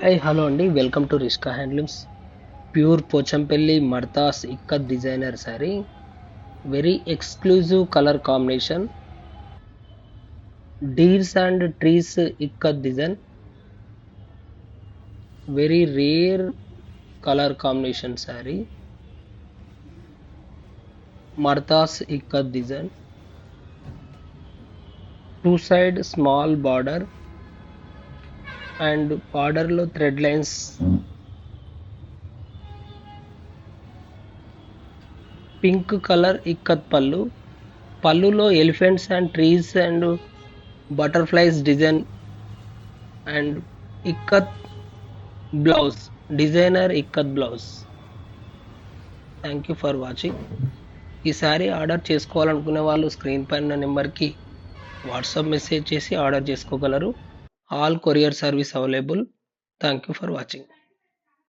Hi hello అండి welcome to Rishka handlooms pure Pochampally మర్తాస్ ikat designer sari very exclusive colour combination deers and trees ikat design very rare colour combination sari మర్తాస్ ikat design two side small border and border లో thread lines pink colour ikat పళ్ళులో elephants and trees and butterflies design and ikat blouse designer ikat blouse. Thank you for watching. ఈ sari order చేసుకోవాలనుకునే వాళ్ళు screen పైన నెంబర్కి WhatsApp message చేసి order చేసుకోగలరు. All courier service available. Thank you for watching.